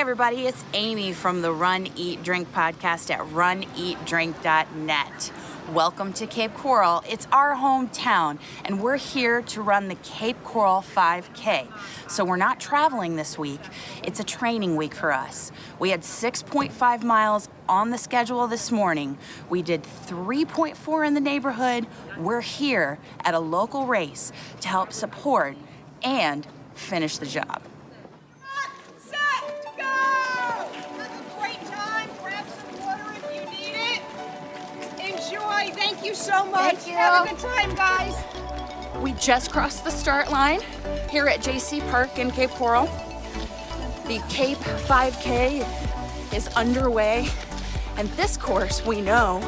everybody, it's Amy from the Run, Eat, Drink podcast at runeatdrink.net. Welcome to Cape Coral. It's our hometown, and we're here to run the Cape Coral 5K. So we're not traveling this week. It's a training week for us. We had 6.5 miles on the schedule this morning. We did 3.4 in the neighborhood. We're here at a local race to help support and finish the job. Thank you so much. Thank you. Have a good time, guys. We just crossed the start line here at JC Park in Cape Coral. The Cape 5K is underway, and this course we know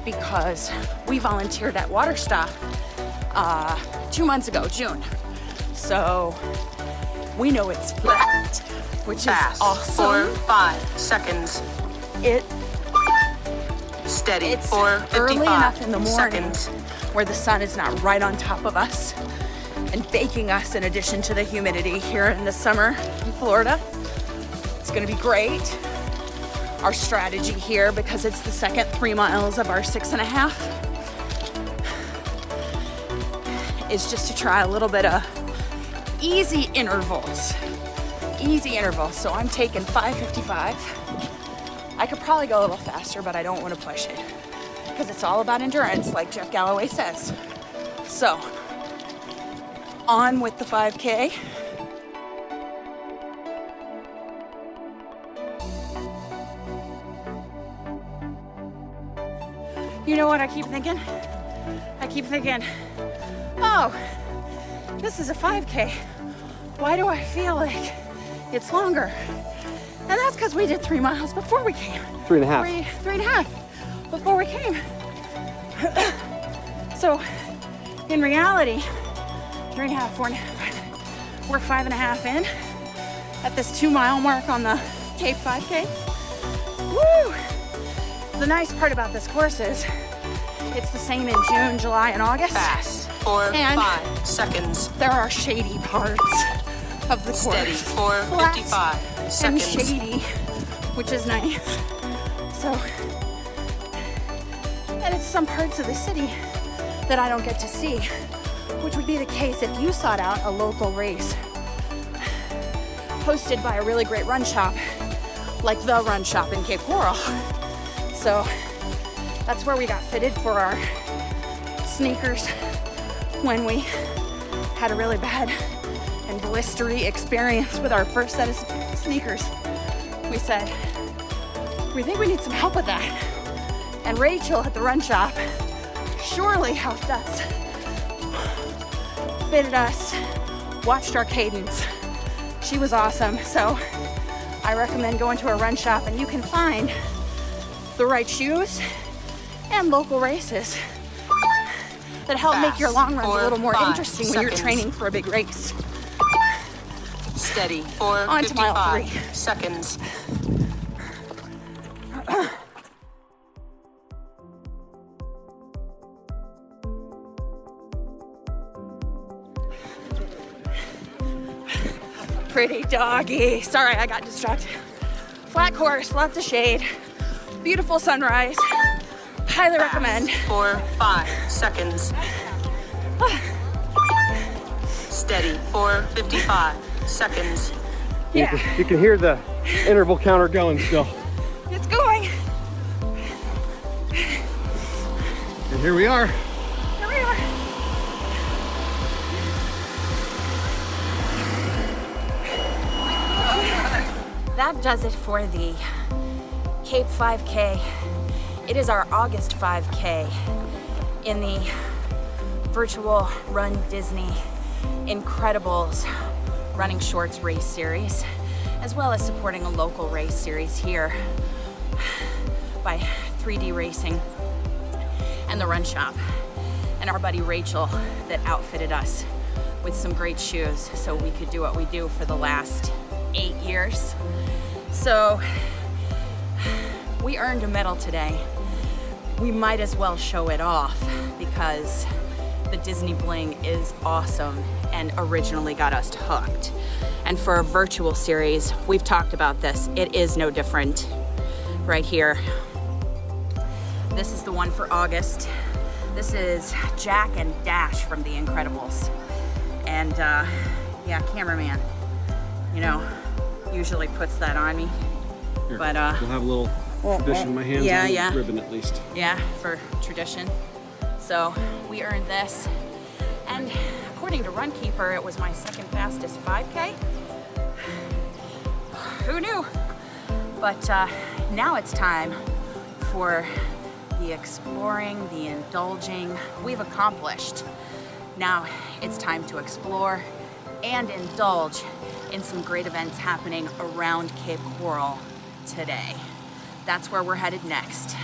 because we volunteered at Water Stop 2 months ago, June. So we know it's flat, which Fast. is awesome. 4-5 seconds. Steady. It's 4:55 early enough in the morning seconds. where the sun is not right on top of us and baking us in addition to the humidity here in the summer in Florida. It's gonna be great. Our strategy here, because it's the second 3 miles of our 6.5, is just to try a little bit of easy intervals. So I'm taking 5:55. I could probably go a little faster, but I don't want to push it because it's all about endurance, like Jeff Galloway says. So, on with the 5K. You know what I keep thinking? Oh, this is a 5K. Why do I feel like it's longer? And that's because we did 3 miles before we came. 3.5. 3.5 before we came. So, in reality, 3.5, 4.5, we're 5.5 in at this 2 mile mark on the Cape 5K. Woo! The nice part about this course is it's the same in June, July, and August. Fast. 4-5 seconds. There are shady parts of the course. Steady. 4:55 and seconds. shady, which is nice. So, and it's some parts of the city that I don't get to see, which would be the case if you sought out a local race hosted by a really great run shop, like the Run Shoppe in Cape Coral. So that's where we got fitted for our sneakers when we had a really bad and blistery experience with our first set of sneakers. We said, we think we need some help with that. And Rachel at the Run Shoppe surely helped us, fitted us, watched our cadence. She was awesome. So I recommend going to a Run Shoppe, and you can find the right shoes and local races that help make your long runs a little more 4-5 interesting when you're seconds. training for a big race. Steady. On to mile 4:55 3. seconds. Pretty doggy. Sorry, I got distracted. Flat course, lots of shade, beautiful sunrise. Highly recommend. 4-5 seconds. Steady. 4:55 seconds. Yeah, You can hear the interval counter going still. it's going. And here we are. Here we are. That does it for the Cape 5K. It is our August 5K in the virtual Run Disney Incredibles Running Shorts race series, as well as supporting a local race series here by 3D Racing and the Run Shoppe, and our buddy Rachel that outfitted us with some great shoes so we could do what we do for the last 8 years. So we earned a medal today. We might as well show it off because the Disney bling is awesome and originally got us hooked. And for a virtual series, we've talked about this. It is no different right here. This is the one for August. This is Jack and Dash from The Incredibles. And yeah, cameraman, you know, usually puts that on me. Here, But we'll have a little tradition in my hands, yeah, a little yeah. ribbon at least. Yeah, for tradition. So we earned this. And according to Runkeeper, it was my second fastest 5K. Who knew? But now it's time for the exploring, the indulging. We've accomplished. Now it's time to explore and indulge in some great events happening around Cape Coral today. That's where we're headed next.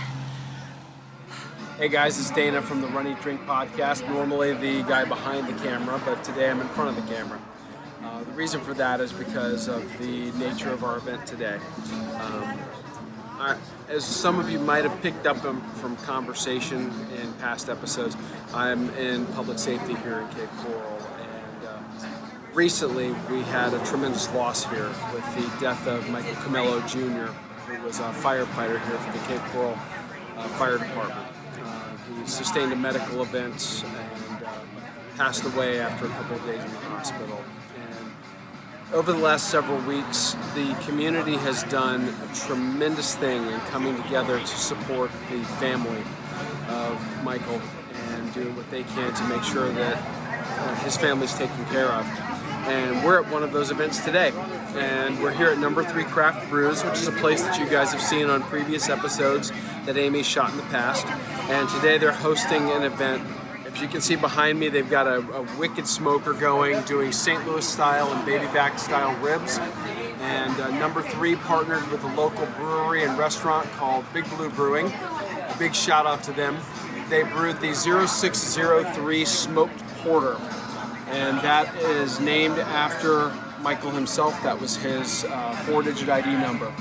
Hey guys, it's Dana from the Run Eat Drink podcast. Normally the guy behind the camera, but today I'm in front of the camera. The reason for that is because of the nature of our event today. As some of you might have picked up from conversation in past episodes, I'm in public safety here in Cape Coral, and recently we had a tremendous loss here with the death of Michael Camello Jr., who was a firefighter here for the Cape Coral Fire Department. He sustained a medical event and passed away after a couple of days in the hospital. Over the last several weeks, the community has done a tremendous thing in coming together to support the family of Michael and doing what they can to make sure that his family's taken care of. And we're at one of those events today. And we're here at number 3 Craft Brews, which is a place that you guys have seen on previous episodes that Amy shot in the past. And today they're hosting an event. If you can see behind me, they've got a wicked smoker going, doing St. Louis style and baby back style ribs. And number 3 partnered with a local brewery and restaurant called Big Blue Brewing. A big shout out to them. They brewed the 0603 Smoked Porter. And that is named after Michael himself. That was his 4-digit ID number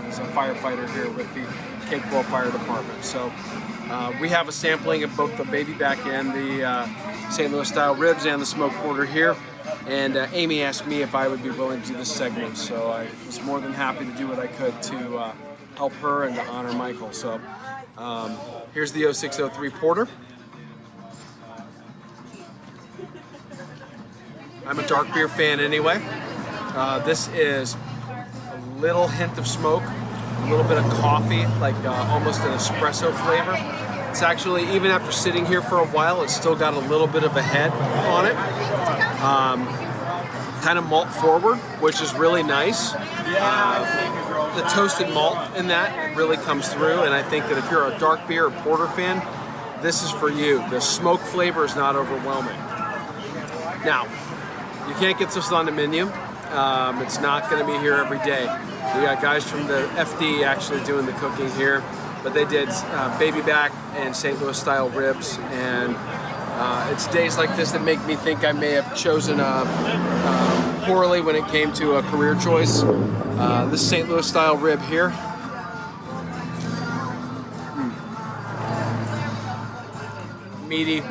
as a firefighter here with the Cape Coral Fire Department. So we have a sampling of both the baby back and the St. Louis style ribs and the smoked porter here. And Amy asked me if I would be willing to do this segment, so I was more than happy to do what I could to help her and to honor Michael. So here's the 0603 porter. I'm a dark beer fan anyway. This is a little hint of smoke, a little bit of coffee, like almost an espresso flavor. It's actually, even after sitting here for a while, it's still got a little bit of a head on it. Kind of malt forward, which is really nice. The toasted malt in that really comes through, and I think that if you're a dark beer or porter fan, this is for you. The smoke flavor is not overwhelming. Now, you can't get this on the menu. It's not going to be here every day. We got guys from the FD actually doing the cooking here, but they did baby back and St. Louis style ribs, and it's days like this that make me think I may have chosen poorly when it came to a career choice. This St. Louis style rib here. Meaty,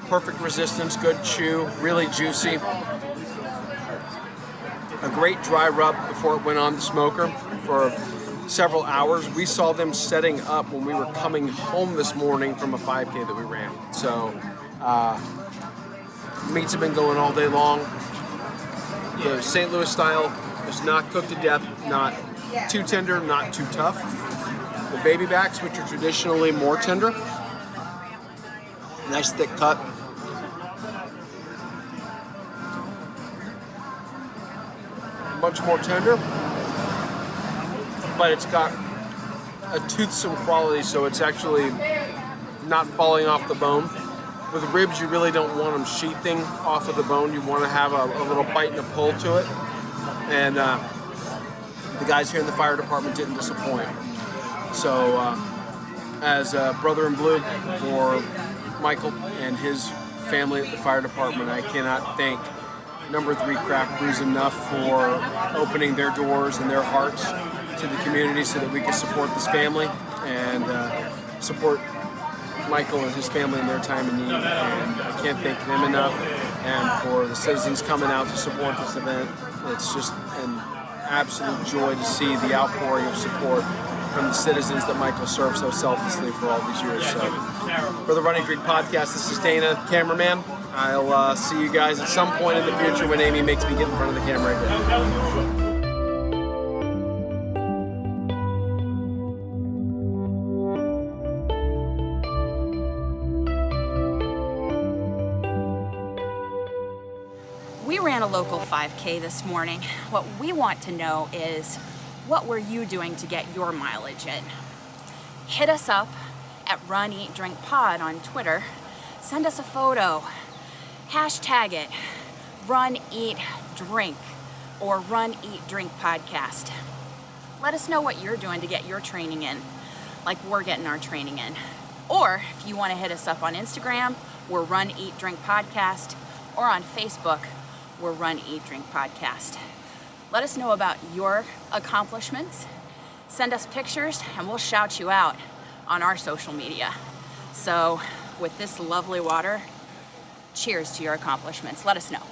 perfect resistance, good chew, really juicy. A great dry rub before it went on the smoker for several hours. We saw them setting up when we were coming home this morning from a 5K that we ran. So meats have been going all day long. The St. Louis style is not cooked to death, not too tender, not too tough. The baby backs, which are traditionally more tender, nice thick cut. Much more tender, but it's got a toothsome quality, so it's actually not falling off the bone. With ribs, you really don't want them sheathing off of the bone. You want to have a little bite and a pull to it. And the guys here in the fire department didn't disappoint. So as brother in blue for Michael and his family at the fire department, I cannot thank number 3 Craft Brews enough for opening their doors and their hearts to the community so that we can support this family and support Michael and his family in their time of need. And I can't thank them enough, and for the citizens coming out to support this event. It's just an absolute joy to see the outpouring of support from the citizens that Michael served so selflessly for all these years. So, for the Running Drink Podcast, this is Dana, cameraman. I'll see you guys at some point in the future when Amy makes me get in front of the camera again. We ran a local 5K this morning. What we want to know is, what were you doing to get your mileage in? Hit us up at Run, Eat, Drink Pod on Twitter. Send us a photo. Hashtag it, Run, Eat, Drink, or Run, Eat, Drink Podcast. Let us know what you're doing to get your training in, like we're getting our training in. Or if you want to hit us up on Instagram, we're Run, Eat, Drink Podcast, or on Facebook, we're Run, Eat, Drink Podcast. Let us know about your accomplishments. Send us pictures and we'll shout you out on our social media. So with this lovely water, cheers to your accomplishments. Let us know.